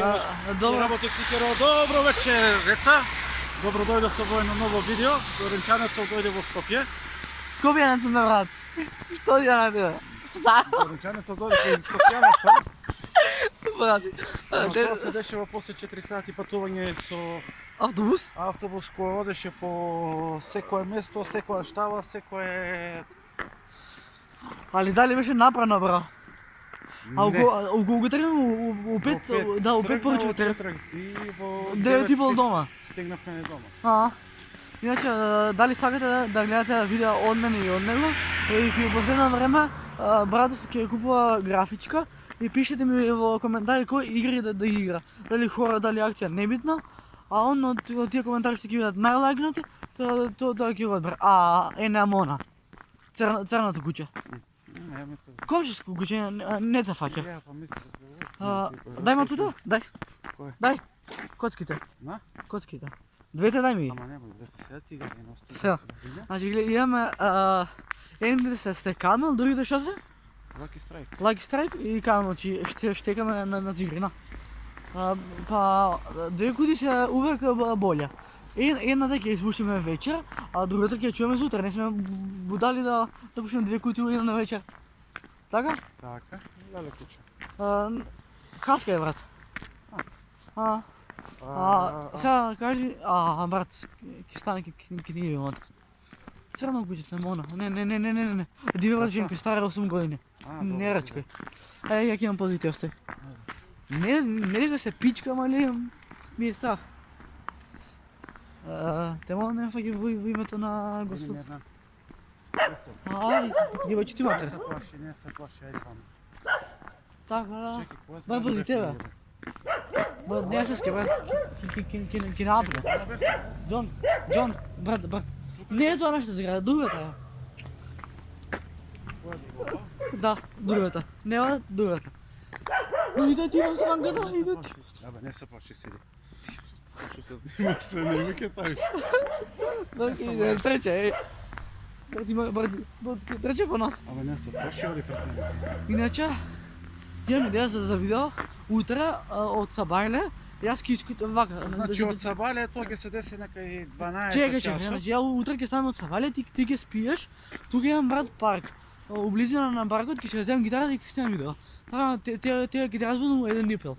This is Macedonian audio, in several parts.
Работа стикера. Добро вечер, деца. Добро дојдовте во едно ново видео. Горенчанецов дојде во Скопје. Скопјанецов на брат. Што ја најде? Заедно? Горенчанецов дојде кај Скопјанеца. Брази. Тоа се дешава после 4 сати патување со Автобус? автобус кој одеше по секое место, секоја штава, секое... Али дали беше направено, бра? А го тргнав у 5, да, у 5 поручи тргнав. И во 9 и пол дома. стигнавме дома. Иначе, дали сакате да гледате видео од мене и од него, и во последно време братов ќе купува графичка и пишете ми во коментари кои игри да игра. Дали хора, дали акција, небитно. А он од тие коментари што ќе бидат најлайкнати, тоа ќе го одбере. Енамона. Црното куќе. Не, мислам. Комшиско куќе, не те фаќа. Ја, па мислам. Дај ма туто, дај. Кој? Дај. Коцките. На? Коцките. Двете дај ми. Ама нема, сега ти ги носи. Сега. Значи, имаме едните се камел, другите што се? Lucky Strike. Lucky Strike и камел, че штекаме на цигрина. Па, две куди се увек болја. Едната ќе испуштиме вечер, а другата ќе чуеме сутра. Не сме будали да пуштиме две кутии на вечер. Така? Така, леле куче. Хаска е, брат. Сега кажи, брат, ќе стане ќе ни видиме од. Црно кучица, мона. Не. Диве брат женка, стара 8 години. Не рачкај. Ја ќе имам позитив, стој. Не дека се пичкам, али ми е страх. Те моля не фаќи во името на Господ. Ги бачи ти матер. Не се плаши, ајде вам. Така, да. Чекай, кој Брат, бъди тебе. Брат, не се ски, брат. Ки напре. Джон, брат. Не е тоа нашата зграда, другата е. Да, другата. Не, другата. Иде ти во странката, иде ти. Абе, не се плаши, седи. Што се снима, се не ми ке ставиш. Брат, иде, стрече, брат, трече по нас. Абе, не се плаши, оди пред мене. Иначе, имам идеја за видео, утре од Сабајле, јас ќе искутам вака. Значи од Сабајле тоа ќе се деси некај 12 Чекај, часот. значи ја утре ќе станем од Сабајле, ти ќе спиеш, тука имам брат парк. У близина на паркот ќе се земам гитара и ќе снимам видео. Така, те ќе те разбудам еден нипел.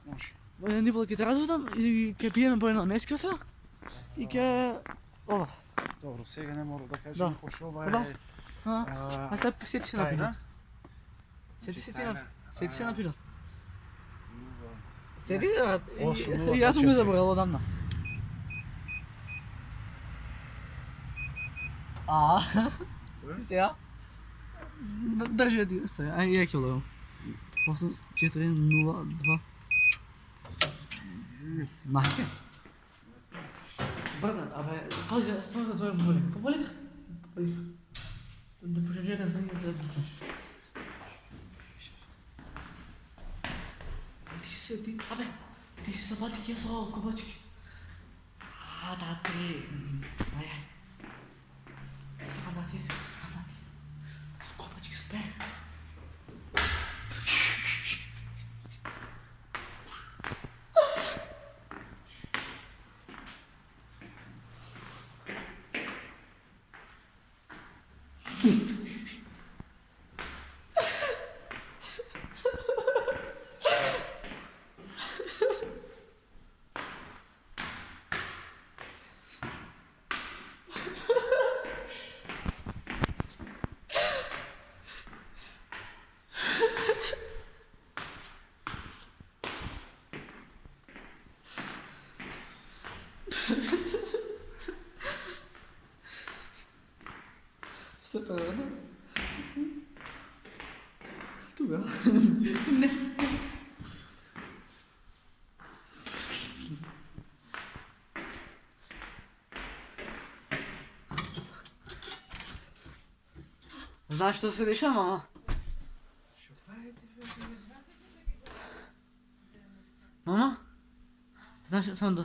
Може. Еден нипел ќе те разбудам и ќе пиеме по едно Нескафе и ќе... Ова. Добро, сега не мора да кажем, пошто ова Да. е... А сега сети се на пинот. Сети се на пинот. Сети се, брат. И јас сум го заборал одамна. Сега? Држи ти, стој, ја ќе влогам. 8, 4, 0, 2... Махе. Брат, абе, пази, стварно да твоја боли. Поболих? Да пошаджека звони да пушаш. Ти си сабатик, јас со кобачки. Да, ти... Ајај. Сабати. Со кобачки спе. Што прави? Тука? Не. Знаеш што се деша, мама? Мама? Знаеш, само да...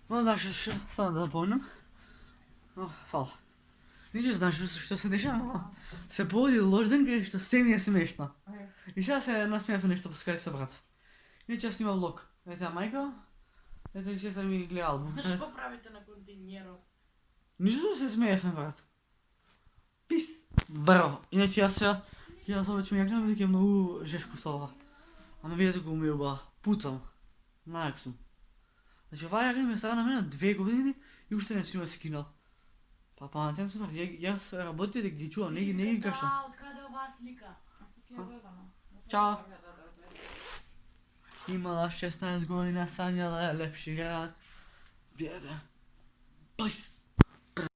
Мама, знаеш, само да напомням. Фала. Ниче знаеш што се деша, мама? Се поводи ложден кај што се ми е смешно. И сега се насмејавме нешто поскари со братов. Иначе аз снимам влог. Ето майка. Ето ще съм ми гледа албум. Що правите на контейнера? Нищо да се смееш, брат. Пис. Браво. Иначе аз сега вече ми якнам, дека е много жешко става. Ама видите го ми оба. Пуцам. Најак сум. Значи ова јагне ме стара на мене 2 години и уште не сум ја скинал. Па паметен сум, јас работите да ги чувам, не ги гашам. Да, откаде ова слика? Чао. Имала 16 година, санјала е лепши град. Видете. Пис.